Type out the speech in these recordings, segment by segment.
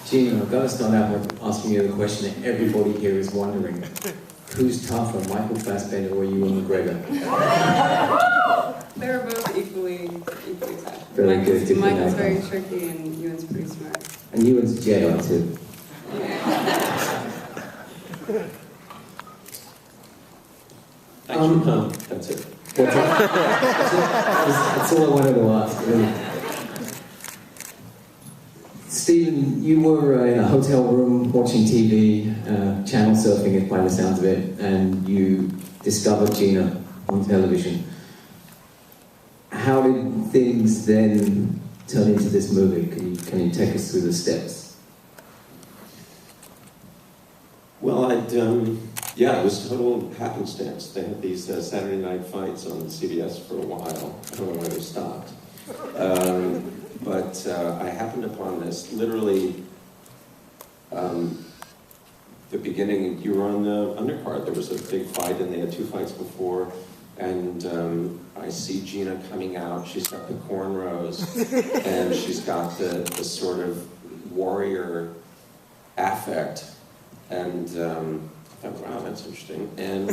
Gina, I'm going to start out by asking you the question that everybody here is wondering. Who's tougher, Michael Fassbender or Ewan McGregor? They're both equally tough. Very good. Michael's very tricky and Ewan's pretty smart. And Ewan's a Jedi too. Actually, no, that's it. That's all I wanted to ask. Really. Stephen, you were in a hotel room watching TV, channel surfing by the sounds of it, and you discovered Gina on television. How did things then turn into this movie? Can you take us through the steps? Well, yeah, it was total happenstance. They had these Saturday night fights on CBS for a while. I don't know why they stopped. But I happened upon this literally the beginning. You were on the undercard. There was a big fight, and they had two fights before. And I see Gina coming out. She's got the cornrows, and she's got the sort of warrior affect. And I thought, wow, that's interesting. And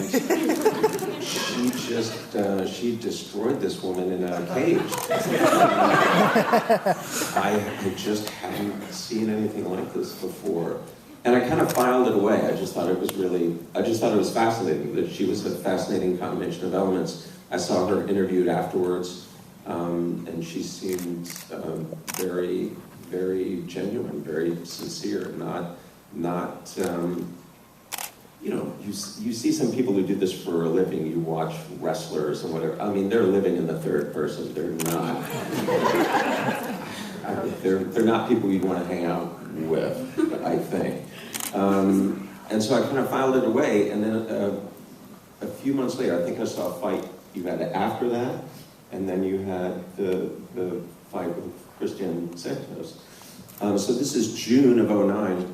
she destroyed this woman in a cage. I just hadn't seen anything like this before. And I kind of filed it away. I just thought it was fascinating, that she was a fascinating combination of elements. I saw her interviewed afterwards, and she seemed very, very genuine, very sincere, not you know, you see some people who do this for a living. You watch wrestlers and whatever. I mean, they're living in the third person. They're not. They're not people you'd want to hang out with, I think. And so I kind of filed it away. And then a few months later, I think I saw a fight you had after that, and then you had the fight with Christian Santos. So this is June of '09.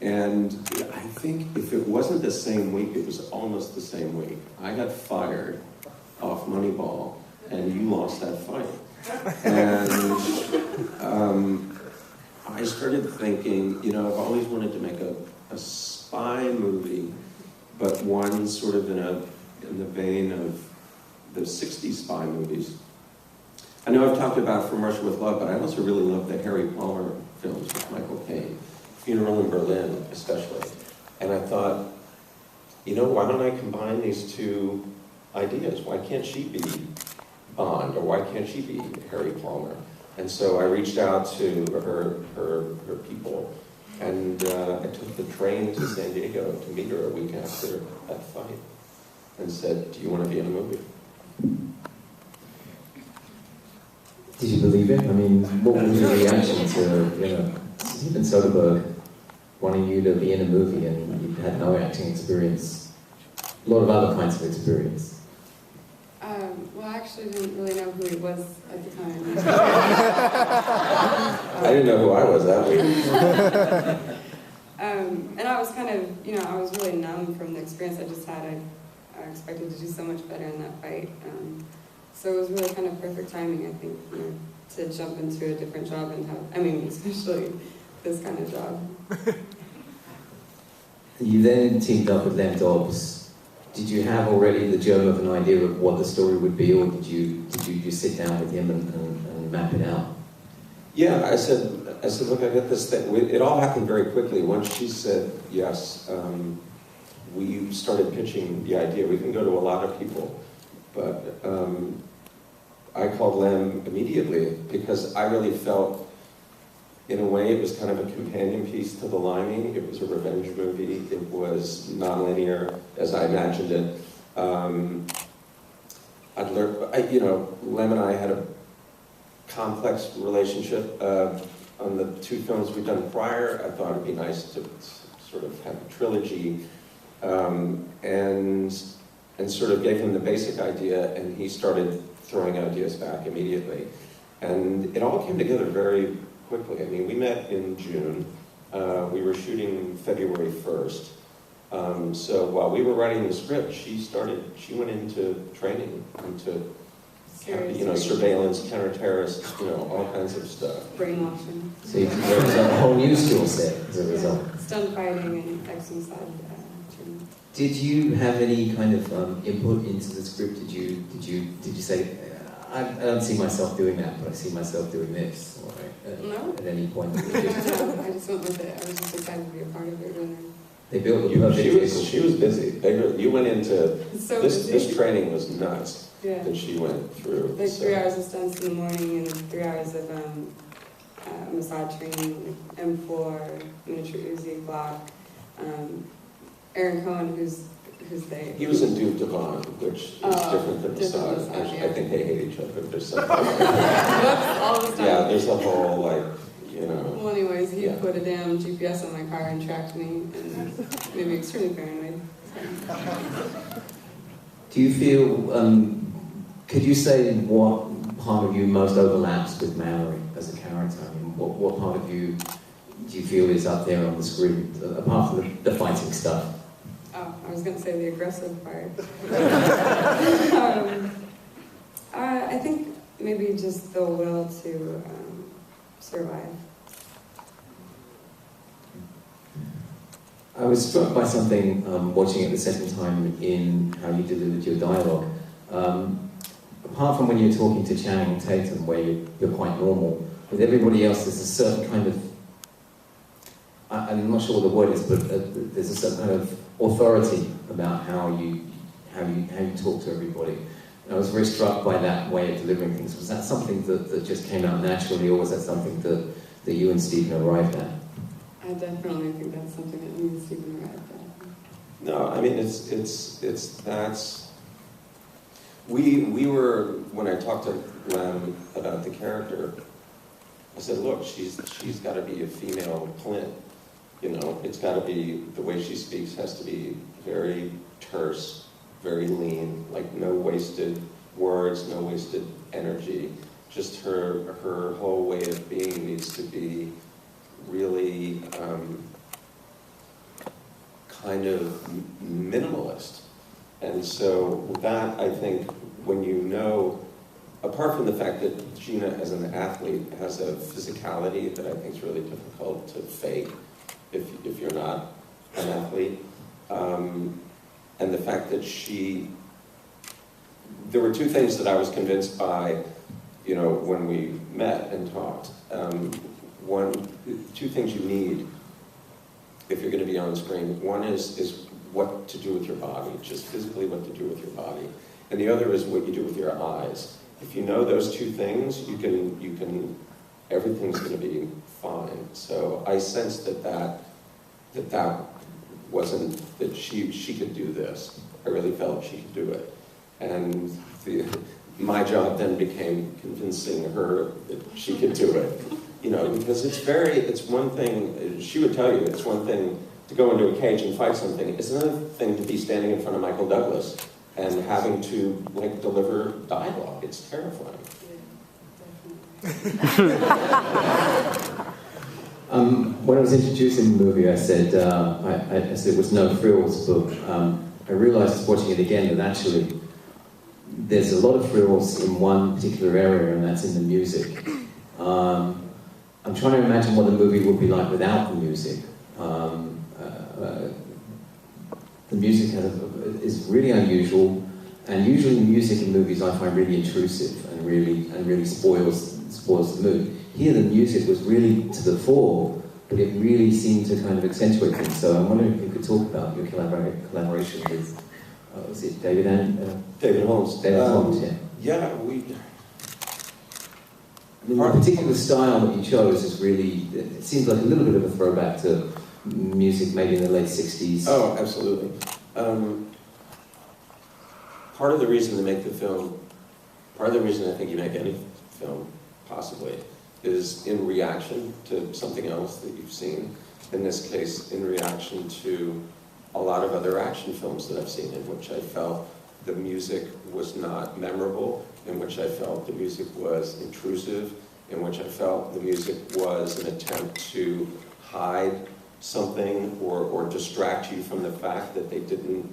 And I think if it wasn't the same week, it was almost the same week. I got fired off Moneyball, and you lost that fight. And I started thinking, you know, I've always wanted to make a spy movie, but one sort of in the vein of the 60s spy movies. I know I've talked about From Russia with Love, but I also really love the Harry Palmer films with Michael Caine. Funeral in Berlin, especially. And I thought, you know, why don't I combine these two ideas? Why can't she be Bond, or why can't she be Harry Palmer? And so I reached out to her people, and I took the train to San Diego to meet her a week after that fight, and said, do you want to be in a movie? Did you believe it? I mean, what was your reaction to, you know, Steven Soderbergh wanting you to be in a movie and you had no acting experience, a lot of other kinds of experience? Well, I actually didn't really know who he was at the time. I didn't know who I was that week. And I was kind of, you know, I was really numb from the experience I just had. I expected to do so much better in that fight. So it was really kind of perfect timing, I think, you know, to jump into a different job and have, I mean, especially this kind of job. You then teamed up with Len Dobbs. Did you have already the germ of an idea of what the story would be, or did you just sit down with him and map it out? Yeah, I said, look, I got this thing. It all happened very quickly. Once she said yes, we started pitching the idea. We can go to a lot of people, but I called Lem immediately because I really felt, in a way, it was kind of a companion piece to The Limey. It was a revenge movie. It was nonlinear, as I imagined it. You know, Lem and I had a complex relationship. On the two films we'd done prior, I thought it'd be nice to sort of have a trilogy, and sort of gave him the basic idea, and he started throwing ideas back immediately. And it all came together very quickly. I mean, we met in June. We were shooting February 1st. So while we were writing the script, she went into training, into serious surveillance, counter-terrorist, all kinds of stuff. brainwashing. So you developed a whole new skill set as a result. Stunt fighting and exercise training. Did you have any kind of input into the script? Did you say, I don't see myself doing that, but I see myself doing this? Or No. at any point? I just went with it. I was just excited to be a part of it. They built the perfect vehicle. She was busy. You went into So this training was nuts yeah. that she went through. Like 3 hours of stunts in the morning and 3 hours of massage training, M4, miniature Uzi, Glock. Aaron Cohen, who's there. He was in Duke Devon, which is different than massage. Yeah. I think they hate each other. There's something. All the time. Yeah, there's a whole Well, anyways, he Yeah. put a damn GPS on my car and tracked me and made me extremely paranoid. Do you feel, could you say what part of you most overlaps with Mallory as a character? I mean, what part of you do you feel is up there on the screen, apart from the fighting stuff? Oh, I was going to say the aggressive part. I think maybe just the will to survive. I was struck by something watching it the second time in how you delivered your dialogue. Apart from when you're talking to Channing Tatum, where you're quite normal, with everybody else there's a certain kind of, I'm not sure what the word is, but there's a certain kind of authority about how you talk to everybody. And I was very struck by that way of delivering things. Was that something that just came out naturally, or was that something that you and Stephen arrived at? I definitely think that's something that me and Stephen arrived at. No, I mean we were, when I talked to Lem about the character, I said, look, she's got to be a female Clint. It's got to be, the way she speaks has to be very terse, very lean, like no wasted words, no wasted energy. Just her whole way of being needs to be really kind of minimalist. And so that, I think, when apart from the fact that Gina as an athlete has a physicality that I think is really difficult to fake if you're not an athlete, and the fact that there were two things that I was convinced by, when we met and talked. Two things you need if you're going to be on screen. One is what to do with your body, just physically what to do with your body. And the other is what you do with your eyes. If you know those two things, you can everything's going to be fine. So I sensed that wasn't, that she could do this. I really felt she could do it. And my job then became convincing her that she could do it. Because it's one thing, she would tell you, it's one thing to go into a cage and fight something. It's another thing to be standing in front of Michael Douglas and having to deliver dialogue. It's terrifying. When I was introducing the movie, I said I said it was no frills, but I realized watching it again that actually there's a lot of frills in one particular area, and that's in the music. I'm trying to imagine what the movie would be like without the music. The music is really unusual, and usually music in movies I find really intrusive and really spoils the mood. Here the music was really to the fore, but it really seemed to kind of accentuate things. So I'm wondering if you could talk about your collaboration with, was it David Holmes? David Holmes, yeah. Yeah, The particular style that you chose is really, it seems like a little bit of a throwback to music maybe in the late 60s. Oh, absolutely. Part of the reason to make the film, part of the reason I think you make any film, possibly, is in reaction to something else that you've seen. In this case, in reaction to a lot of other action films that I've seen, in which I felt the music was not memorable, in which I felt the music was intrusive, in which I felt the music was an attempt to hide something or distract you from the fact that they didn't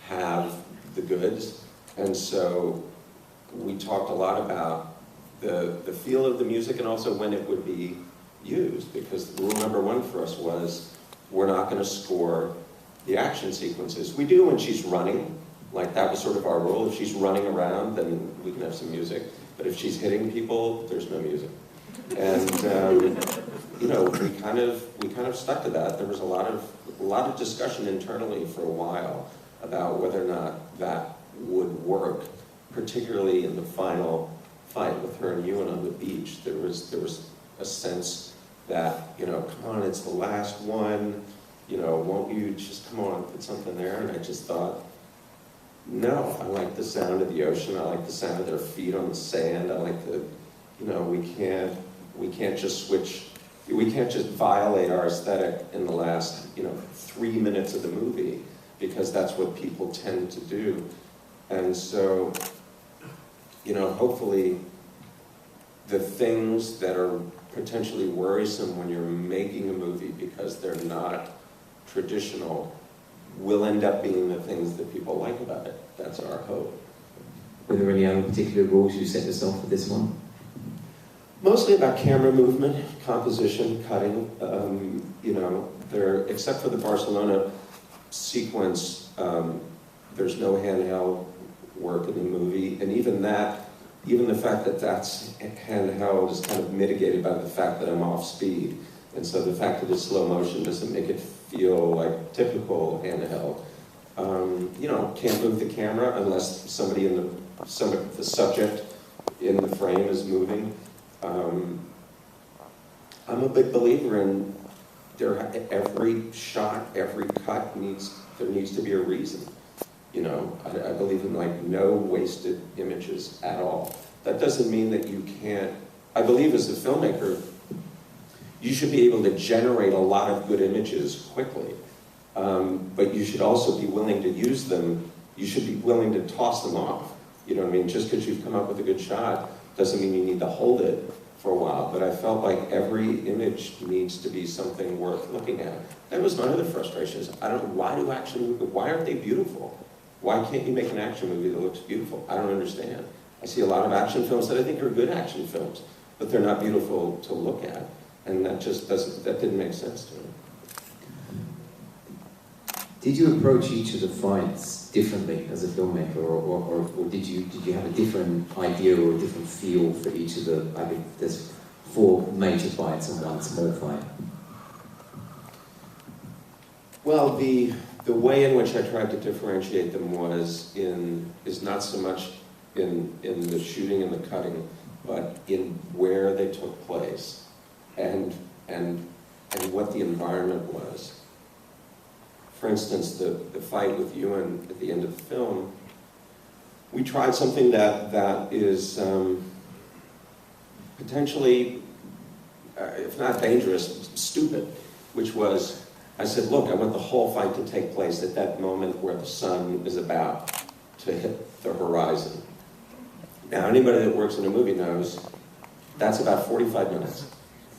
have the goods. And so we talked a lot about the feel of the music and also when it would be used, because rule number one for us was we're not going to score the action sequences. We do when she's running, like that was sort of our rule. If she's running around, then we can have some music. But if she's hitting people, there's no music. And you know, we kind of stuck to that. There was a lot of discussion internally for a while about whether or not that would work, particularly in the final fight with her and Ewan on the beach. There was a sense that, you know, come on, it's the last one. You know, won't you just come on and put something there? And I just thought, no, I like the sound of the ocean. I like the sound of their feet on the sand. I like the, you know, we can't just switch. We can't just violate our aesthetic in the last, you know, 3 minutes of the movie, because that's what people tend to do. And so, you know, hopefully the things that are potentially worrisome when you're making a movie because they're not traditional will end up being the things that people like about it. That's our hope. Were there any other particular rules you set yourself for this one? Mostly about camera movement, composition, cutting. You know, except for the Barcelona sequence, there's no handheld work in the movie, and even the fact that that's handheld is kind of mitigated by the fact that I'm off speed, and so the fact that it's slow motion doesn't make it feel like typical handheld. You know, can't move the camera unless the subject in the frame is moving. I'm a big believer in every shot, every cut there needs to be a reason. You know, I believe in like no wasted images at all. That doesn't mean that you can't. I believe as a filmmaker, you should be able to generate a lot of good images quickly, but you should also be willing to use them. You should be willing to toss them off. You know what I mean? Just because you've come up with a good shot doesn't mean you need to hold it for a while. But I felt like every image needs to be something worth looking at. That was my other frustration. I don't know, why aren't they beautiful? Why can't you make an action movie that looks beautiful? I don't understand. I see a lot of action films that I think are good action films, but they're not beautiful to look at. And that didn't make sense to me. Did you approach each of the fights differently as a filmmaker, or did you have a different idea or a different feel for each of the, I think there's 4 major fights and 1 small fight? Well, the way in which I tried to differentiate them is not so much in the shooting and the cutting, but in where they took place and what the environment was. For instance, the fight with Ewan at the end of the film, we tried something that is potentially, if not dangerous, stupid, which was, I said, look, I want the whole fight to take place at that moment where the sun is about to hit the horizon. Now, anybody that works in a movie knows that's about 45 minutes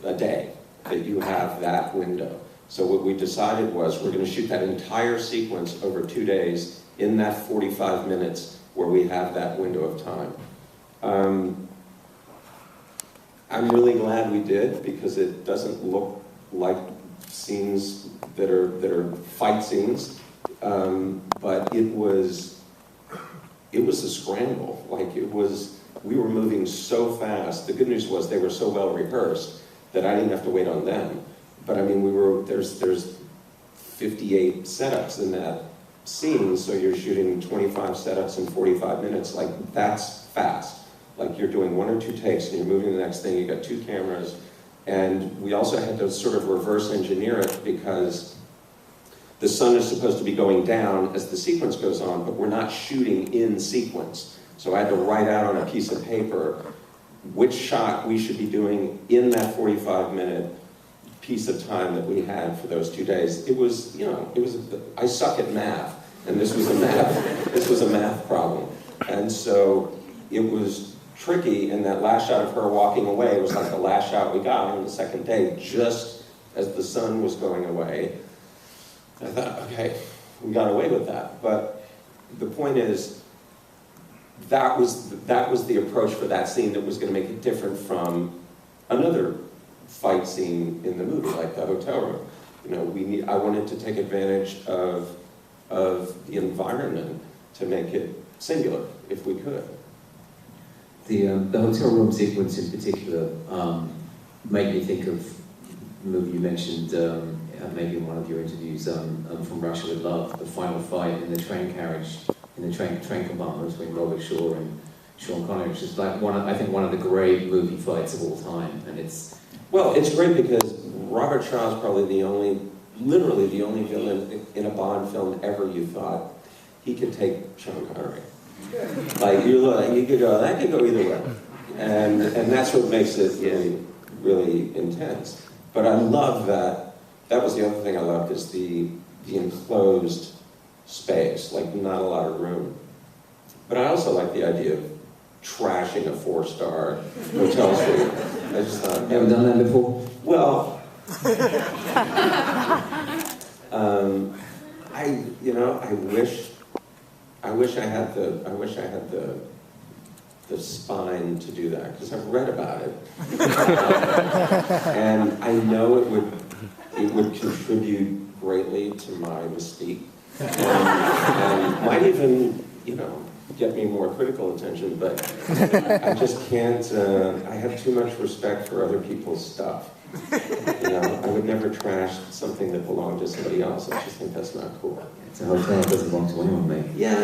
a day that you have that window. So what we decided was we're going to shoot that entire sequence over 2 days in that 45 minutes where we have that window of time. I'm really glad we did, because it doesn't look like scenes that are fight scenes, but it was a scramble. Like we were moving so fast. The good news was they were so well rehearsed that I didn't have to wait on them. But I mean, there's 58 setups in that scene, so you're shooting 25 setups in 45 minutes. Like, that's fast. Like, you're doing 1 or 2 takes and you're moving to the next thing. You got 2 cameras, and we also had to sort of reverse engineer it, because the sun is supposed to be going down as the sequence goes on, but we're not shooting in sequence. So I had to write out on a piece of paper which shot we should be doing in that 45-minute piece of time that we had for those 2 days. It was, you know, I suck at math, and this was a math problem. And so it was tricky, and that last shot of her walking away was like the last shot we got on the second day, just as the sun was going away. I thought, okay, we got away with that. But the point is, that was the approach for that scene that was going to make it different from another fight scene in the movie, like the hotel room. You know, I wanted to take advantage of the environment to make it singular, if we could. The hotel room sequence in particular made me think of the movie you mentioned maybe in one of your interviews, From Russia with Love, the final fight in the train carriage, in the train compartment between Robert Shaw and Sean Connery, which is like one of the great movie fights of all time, and it's... Well, it's great because Robert Shaw is probably literally the only villain in a Bond film ever you thought he could take Sean Connery. Like, you could go, that could go either way. And that's what makes it really, really intense. But I love that was the other thing I loved, is the enclosed space, like not a lot of room. But I also like the idea of trashing a 4-star hotel suite. I just thought... You ever done that before? Well... I wish I had the spine to do that, because I've read about it. And I know it would contribute greatly to my mystique. And might even, get me more critical attention, but I just can't, I have too much respect for other people's stuff. I would never trash something that belonged to somebody else. I just think that's not cool. It's a hotel, it doesn't belong to anyone, mate. Yeah,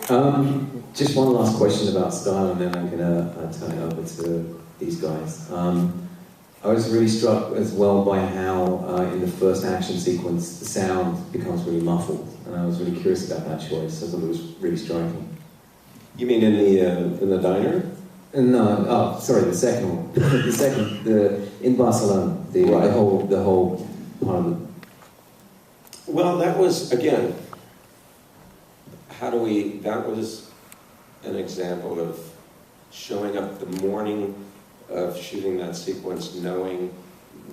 no, just one last question about style, and then I'm going to turn it over to these guys. I was really struck as well by how in the first action sequence the sound becomes really muffled, and I was really curious about that choice. I thought it was really striking. You mean in the diner? No, sorry, the second one. In Barcelona, the whole part of it. Well, that was, again, that was an example of showing up the morning of shooting that sequence, knowing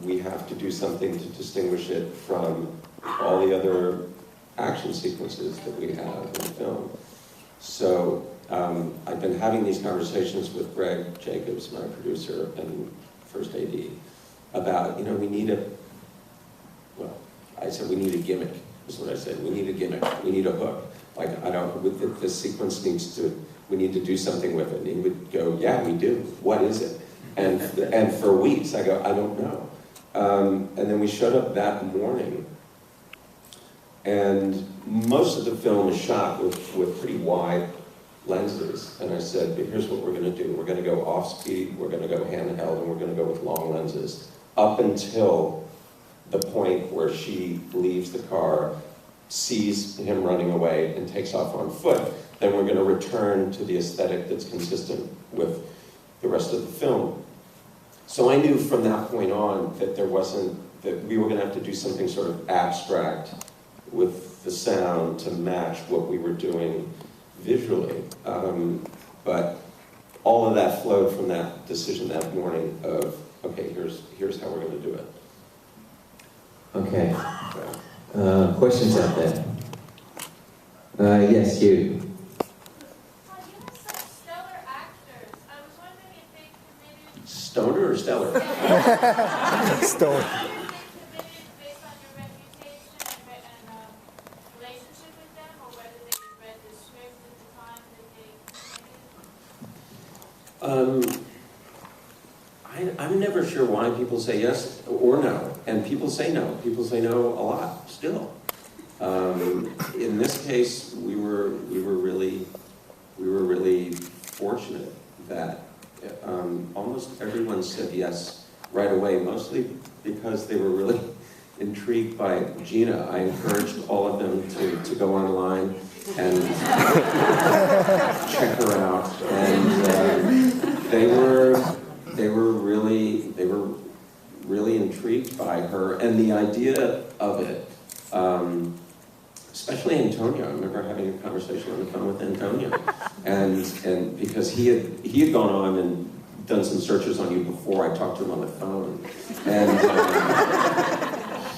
we have to do something to distinguish it from all the other action sequences that we have in the film. So I've been having these conversations with Greg Jacobs, my producer and first AD, about, we need I said we need a gimmick, is what I said. We need a gimmick, we need a hook. Like, this sequence we need to do something with it. And he would go, yeah, we do, what is it? And for weeks, I go, I don't know. And then we showed up that morning, and most of the film is shot with pretty wide lenses. And I said, but here's what we're going to do. We're going to go off speed, we're going to go handheld, and we're going to go with long lenses up until the point where she leaves the car, sees him running away, and takes off on foot. Then we're going to return to the aesthetic that's consistent with the rest of the film. So I knew from that point on that that we were going to have to do something sort of abstract with the sound to match what we were doing visually. But all of that flowed from that decision that morning of, okay, here's how we're going to do it. Okay. Questions out there? Yes, you. You have such stellar actors. I was wondering if they committed... Stoner or stellar? Stoner. If they committed based on your reputation and relationship with them, or whether they had read the script at the time that they committed? I'm never sure why people say yes or no, and people say no. People say no a lot still. In this case, we were really fortunate that almost everyone said yes right away, mostly because they were really intrigued by Gina. I encouraged all of them to go online and check her out, and they were really intrigued by her and the idea of it. Especially Antonio. I remember having a conversation on the phone with Antonio, and because he had gone on and done some searches on you before I talked to him on the phone, and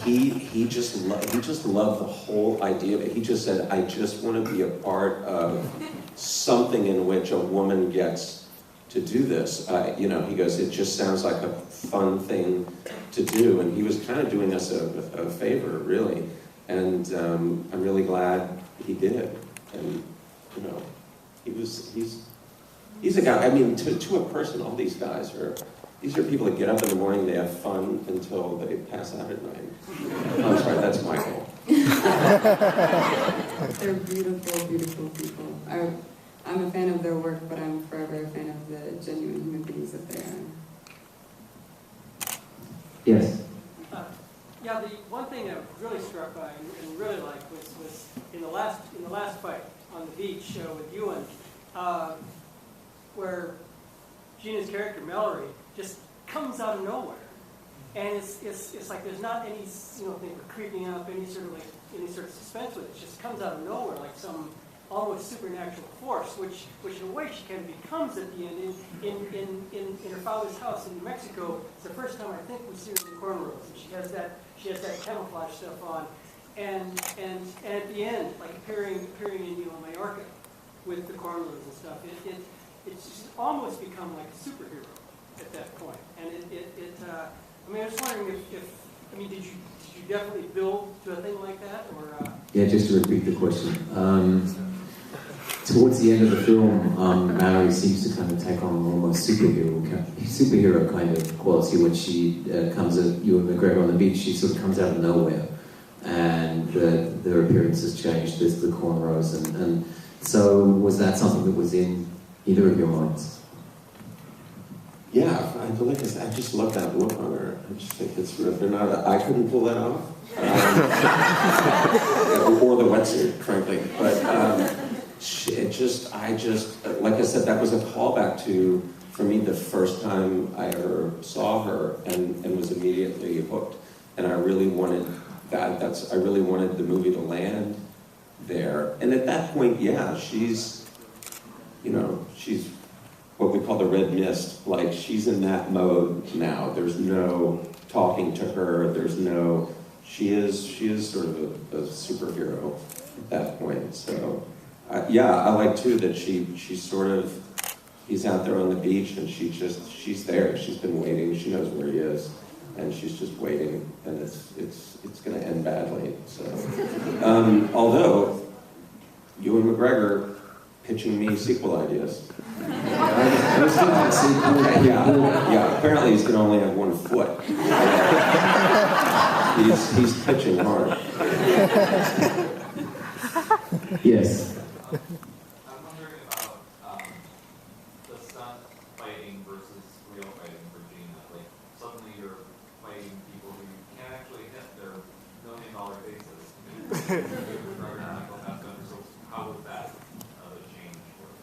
he he just loved the whole idea of it. He just said, I just want to be a part of something in which a woman gets to do this. You know, he goes, it just sounds like a fun thing to do, and he was kind of doing us a favor, really. And I'm really glad he did. And you know, he's a guy. I mean, to a person, all these guys are. These are people that get up in the morning, they have fun until they pass out at night. I'm sorry, that's Michael. They're beautiful, beautiful people. I'm a fan of their work, but I'm forever a fan of the genuine human beings that they are. Yes. Yeah, the one thing I was really struck by and really liked was in the last fight on the beach with Ewan, where Gina's character Mallory just comes out of nowhere, and it's like there's not any thing for creeping up, any sort of suspense with it. It just comes out of nowhere like some almost supernatural force, which in a way she kind of becomes at the end in her father's house in New Mexico. It's the first time I think we see her in cornrows, and she has that camouflage stuff on, and at the end, like appearing in Mallorca with the cornrows and stuff, it's just almost become like a superhero at that point. And I mean, I was wondering if did you definitely build to a thing like that, or? Yeah, just to repeat the question. Towards the end of the film, Mallory seems to kind of take on almost superhero kind of quality when she comes at Ewan McGregor on the beach. She sort of comes out of nowhere, and their appearance has changed. There's the cornrows, and so was that something that was in either of your minds? Yeah, I just love that look on her. I just think it's I couldn't pull that off. Or the wetsuit, frankly. But like I said, that was a callback to, for me, the first time I ever saw her and was immediately hooked. And I really wanted that. I really wanted the movie to land there. And at that point, yeah, she's what we call the red mist. Like, she's in that mode now. There's no talking to her. She is sort of a superhero at that point. So, yeah, I like too that he's out there on the beach and she's there. She's been waiting. She knows where he is, and she's just waiting. And it's going to end badly. So, although Ewan McGregor pitching me sequel ideas. I was thinking of sequel. Yeah. Apparently, he's going to only have one foot. He's pitching hard. Yes. I'm wondering about the stunt fighting versus real fighting for Gina. Like, suddenly you're fighting people who you can't actually hit their $1 million faces. So how would that change?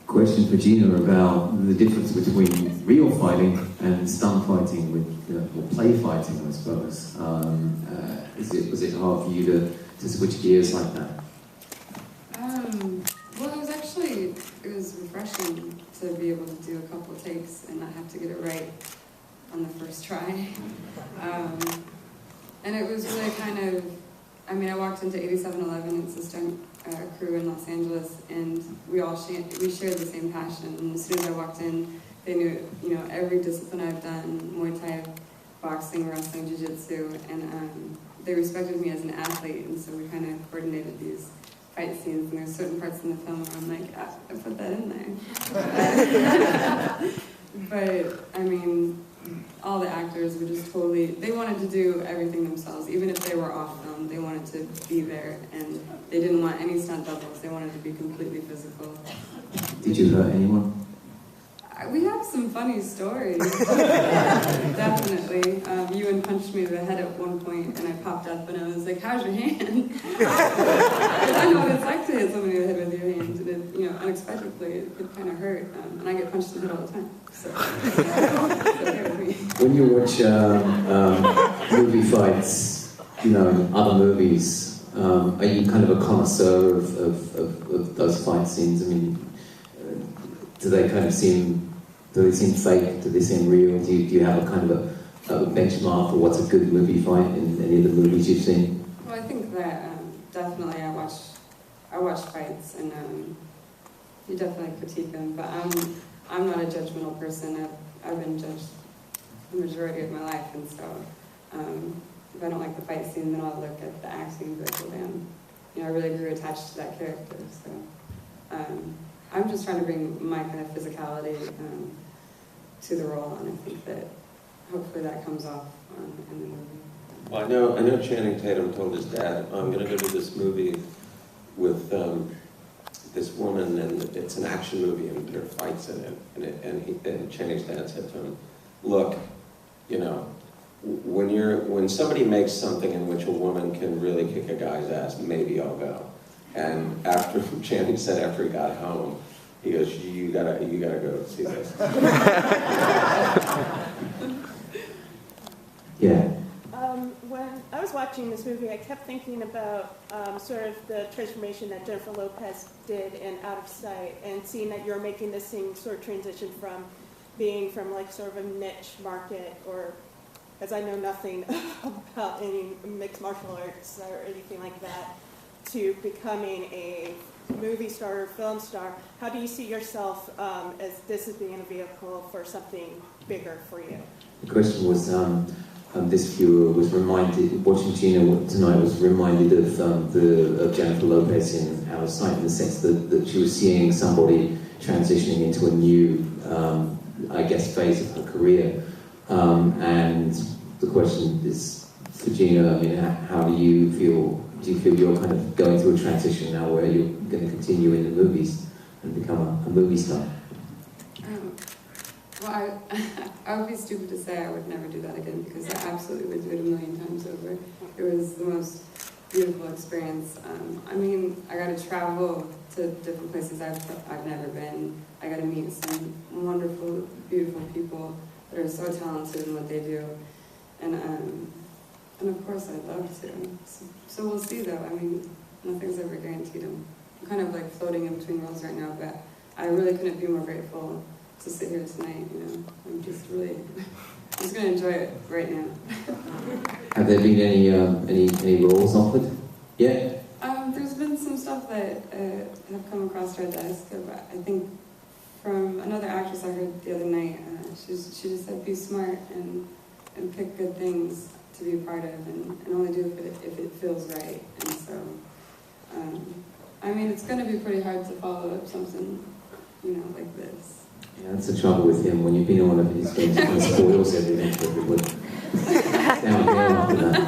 Question for Gina about the difference between real fighting and stunt fighting, or play fighting, I suppose. Was it hard for you to switch gears like that? Well, it was refreshing to be able to do a couple takes and not have to get it right on the first try. And it was really kind of, I walked into 8711, it's a stunt crew in Los Angeles, and we shared the same passion. And as soon as I walked in, they knew, every discipline I've done, Muay Thai, boxing, wrestling, jiu-jitsu, and they respected me as an athlete, and so we kind of coordinated these fight scenes, and there's certain parts in the film where I'm like, I put that in there. But, all the actors were just they wanted to do everything themselves. Even if they were off film, they wanted to be there, and they didn't want any stunt doubles. They wanted to be completely physical. Did you hurt anyone? We have some funny stories. Definitely. Ewan punched me in the head at one point, and I popped up, and I was like, "How's your hand?" Because I know what it's like to hit somebody in the head with your hand, and it, unexpectedly, it could kind of hurt. And I get punched in the head all the time. So, when you watch movie fights, other movies, are you kind of a connoisseur of those fight scenes? Do they kind of seem fake? Do they seem real? Do you have a kind of benchmark for what's a good movie fight in any of the movies you've seen? Well, I think that definitely I watch fights, and you definitely critique them. But I'm not a judgmental person. I've been judged the majority of my life, and so if I don't like the fight scene, then I'll look at the acting and be like, well, damn, I really grew attached to that character. So I'm just trying to bring my kind of physicality to the role, and I think that hopefully that comes off in the movie. Well, I know Channing Tatum told his dad, I'm going to go to this movie with this woman, and it's an action movie, and there are fights in it. And Channing's dad said to him, look, when somebody makes something in which a woman can really kick a guy's ass, maybe I'll go. And after Channing said after he got home, he goes, you gotta go see this. Yeah. When I was watching this movie, I kept thinking about sort of the transformation that Jennifer Lopez did in Out of Sight, and seeing that you're making this thing sort of transition from being from like sort of a niche market, or as I know nothing about any mixed martial arts or anything like that, to becoming a movie star or film star. How do you see yourself as this as being a vehicle for something bigger for you? The question was, this viewer was reminded, watching Gina tonight, was reminded of Jennifer Lopez in Out of Sight, in the sense that she was seeing somebody transitioning into a new, I guess, phase of her career. And the question is for Gina, I mean, how do you feel? Do you feel you're kind of going through a transition now where you're going to continue in the movies and become a movie star? Well, I would be stupid to say I would never do that again, because I absolutely would do it a million times over. It was the most beautiful experience. I mean, I got to travel to different places I've never been. I got to meet some wonderful, beautiful people that are so talented in what they do. And of course I'd love to. So we'll see though. I mean, nothing's ever guaranteed. I'm kind of like floating in between worlds right now, but I really couldn't be more grateful to sit here tonight, I'm just really, I'm just going to enjoy it right now. Have there been any roles offered yet? There's been some stuff that have come across our desk. But I think from another actress I heard the other night, she just said, be smart and pick good things to be a part of, and only do it if it feels right. And so, I mean, it's going to be pretty hard to follow up something, like this. Yeah, that's the trouble with him. When you've been on one of his things, he spoils everything for everybody. Down after that.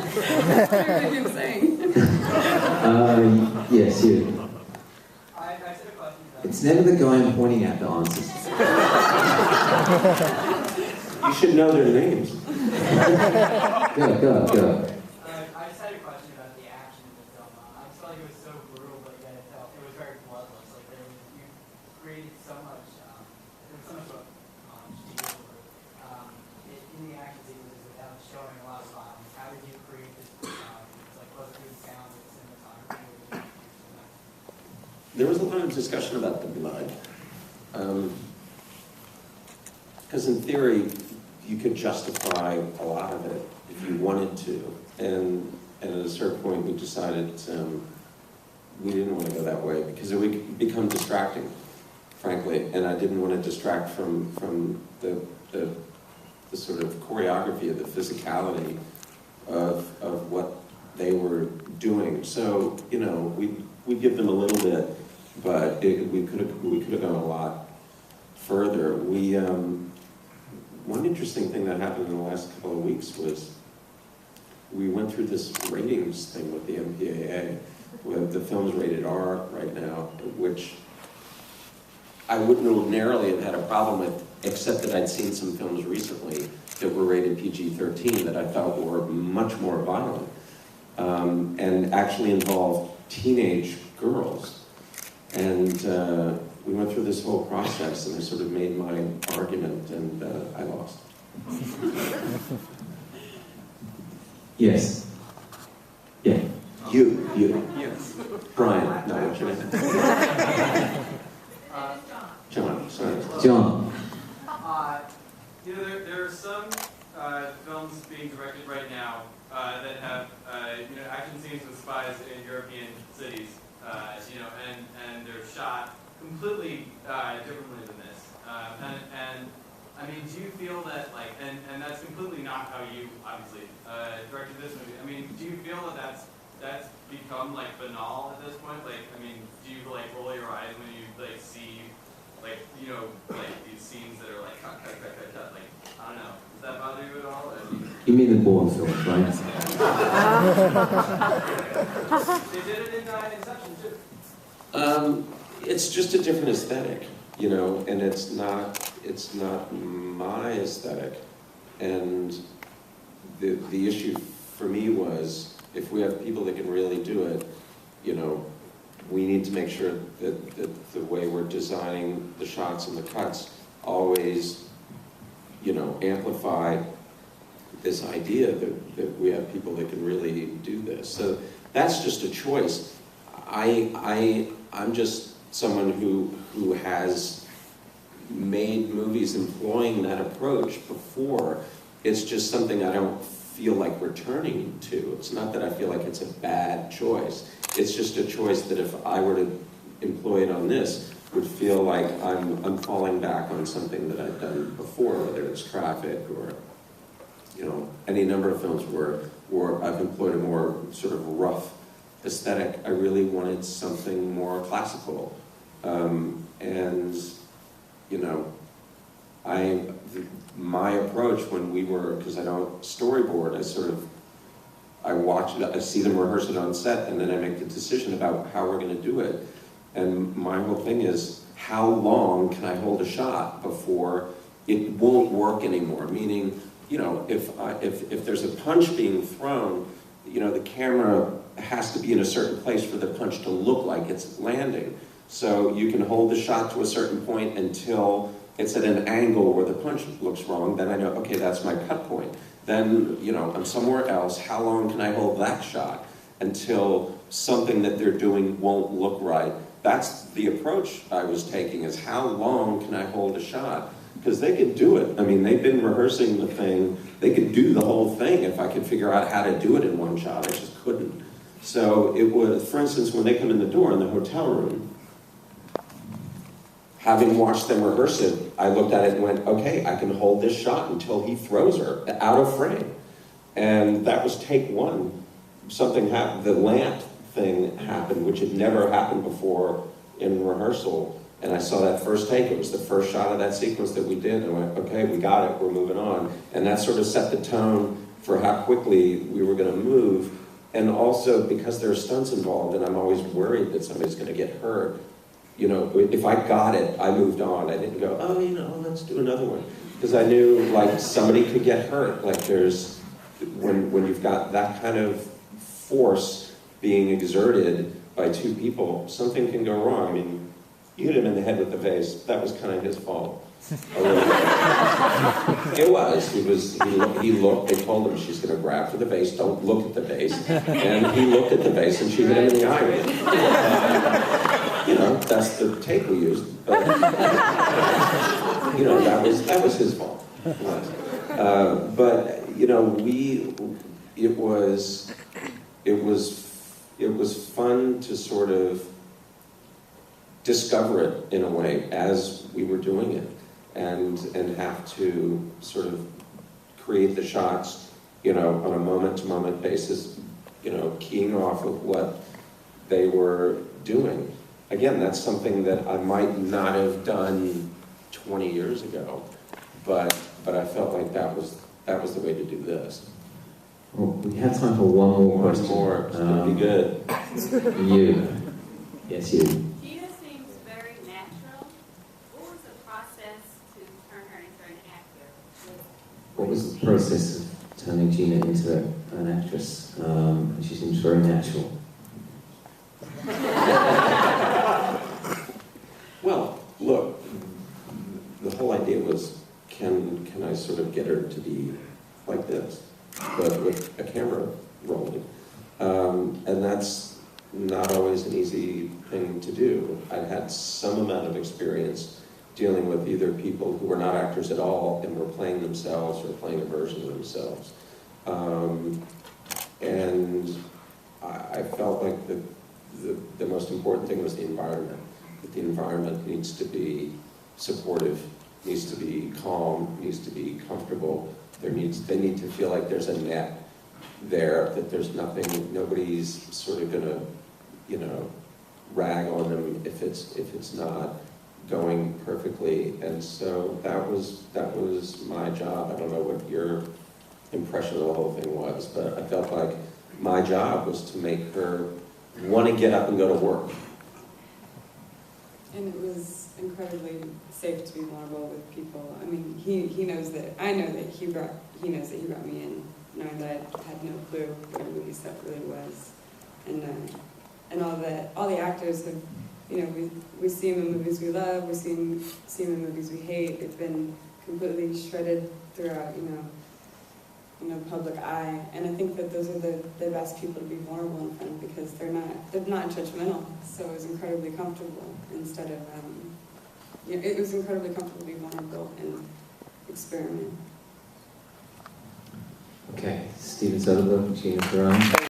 What are you saying? Yes, you. I said a question. It's never the guy I'm pointing at that answers. You should know their names. Go. I just had a question about the action in the film. I just felt like it was so brutal, but yet it was very bloodless. Like you created so much. There was so much in the action sequences without showing a lot of violence. How did you create this? Like, was it good sound, cinematography? There was a lot of discussion about the blood. Because in theory, you could justify a lot of it if you wanted to. And at a certain point, we decided we didn't want to go that way because it would become distracting, frankly. And I didn't want to distract from the sort of choreography of the physicality of what they were doing. So, we'd give them a little bit, but we could have gone a lot further. One interesting thing that happened in the last couple of weeks was we went through this ratings thing with the MPAA, where the film's rated R right now, which I wouldn't ordinarily have had a problem with, except that I'd seen some films recently that were rated PG-13 that I thought were much more violent, and actually involved teenage girls. And we went through this whole process, and I sort of made my argument, and I lost. Yes. Yeah. You. Yes. Brian. No, what's your name? John. Sorry. John. There are some films right now that have action scenes with spies in European cities, and they're shot completely differently than this. And I mean, do you feel that and that's completely not how you obviously directed this movie. I mean, do you feel that that's become banal at this point? I mean, do you roll your eyes when you see these scenes that are cut? I don't know. Does that bother you at all? You mean the Bourne films, right? They did it in Inception too. It's just a different aesthetic, and it's not my aesthetic. And the issue for me was, if we have people that can really do it, we need to make sure that the way we're designing the shots and the cuts always, amplify this idea that we have people that can really do this. So that's just a choice. I'm just someone who has made movies employing that approach before. It's just something I don't feel like returning to. It's not that I feel like it's a bad choice. It's just a choice that if I were to employ it on this, would feel like I'm falling back on something that I've done before, whether it's Traffic or any number of films where I've employed a more sort of rough aesthetic. I really wanted something more classical, my approach when we were, because I don't storyboard, I see them rehearse it on set, and then I make the decision about how we're going to do it. And my whole thing is, how long can I hold a shot before it won't work anymore? Meaning, if there's a punch being thrown, the camera has to be in a certain place for the punch to look like it's landing. So you can hold the shot to a certain point until it's at an angle where the punch looks wrong. Then I know, okay, that's my cut point. Then, I'm somewhere else. How long can I hold that shot until something that they're doing won't look right? That's the approach I was taking, is how long can I hold a shot? Because they could do it. I mean, they've been rehearsing the thing. They could do the whole thing if I could figure out how to do it in one shot. I just couldn't. So it was, for instance, when they come in the door in the hotel room, having watched them rehearse it, I looked at it and went, okay, I can hold this shot until he throws her out of frame. And that was take one. Something happened, the lamp thing happened, which had never happened before in rehearsal. And I saw that first take. It was the first shot of that sequence that we did. And I went, okay, we got it, we're moving on. And that sort of set the tone for how quickly we were going to move. And also, because there are stunts involved, and I'm always worried that somebody's going to get hurt, if I got it, I moved on. I didn't go, let's do another one. Because I knew, somebody could get hurt. There's, when you've got that kind of force being exerted by two people, something can go wrong. I mean, you hit him in the head with the vase. That was kind of his fault. It was. He looked. They told him she's going to grab for the vase. Don't look at the vase. And he looked at the vase, and she hit him in the eye with it. That's the take we used. But, that was his fault. But it was fun to sort of discover it in a way as we were doing it, and have to sort of create the shots, on a moment-to-moment basis, keying off of what they were doing. Again, that's something that I might not have done 20 years ago, but I felt like that was the way to do this. Well, we have time for one more question. It's gonna be good. You. Yes, you. Gina seems very natural. What was the process to turn her into an actor? What was the process of turning Gina into an actress? She seems very natural. Well, look, the whole idea was, can I sort of get her to be like this, but with a camera rolling? And that's not always an easy thing to do. I'd had some amount of experience dealing with either people who were not actors at all and were playing themselves or playing a version of themselves. And I felt like the most important thing was the environment. That the environment needs to be supportive, needs to be calm, needs to be comfortable. They need to feel like there's a net there, that there's nothing, nobody's sort of gonna, you know, rag on them if it's not going perfectly. And so that was my job. I don't know what your impression of the whole thing was, but I felt like my job was to make her want to get up and go to work. And it was incredibly safe to be vulnerable with people. I mean, he knows that, I know that he knows that he brought me in, knowing that I had no clue what a movie set really was. And all the actors have, you know, we see them in movies we love, we see them in movies we hate. They've been completely shredded throughout, you know, public eye. And I think that those are the best people to be vulnerable in front of, because they're not judgmental. So it was incredibly comfortable instead of, you know, it was incredibly comfortable to be vulnerable and experiment. Okay, Steven Soderbergh, Gina Carano.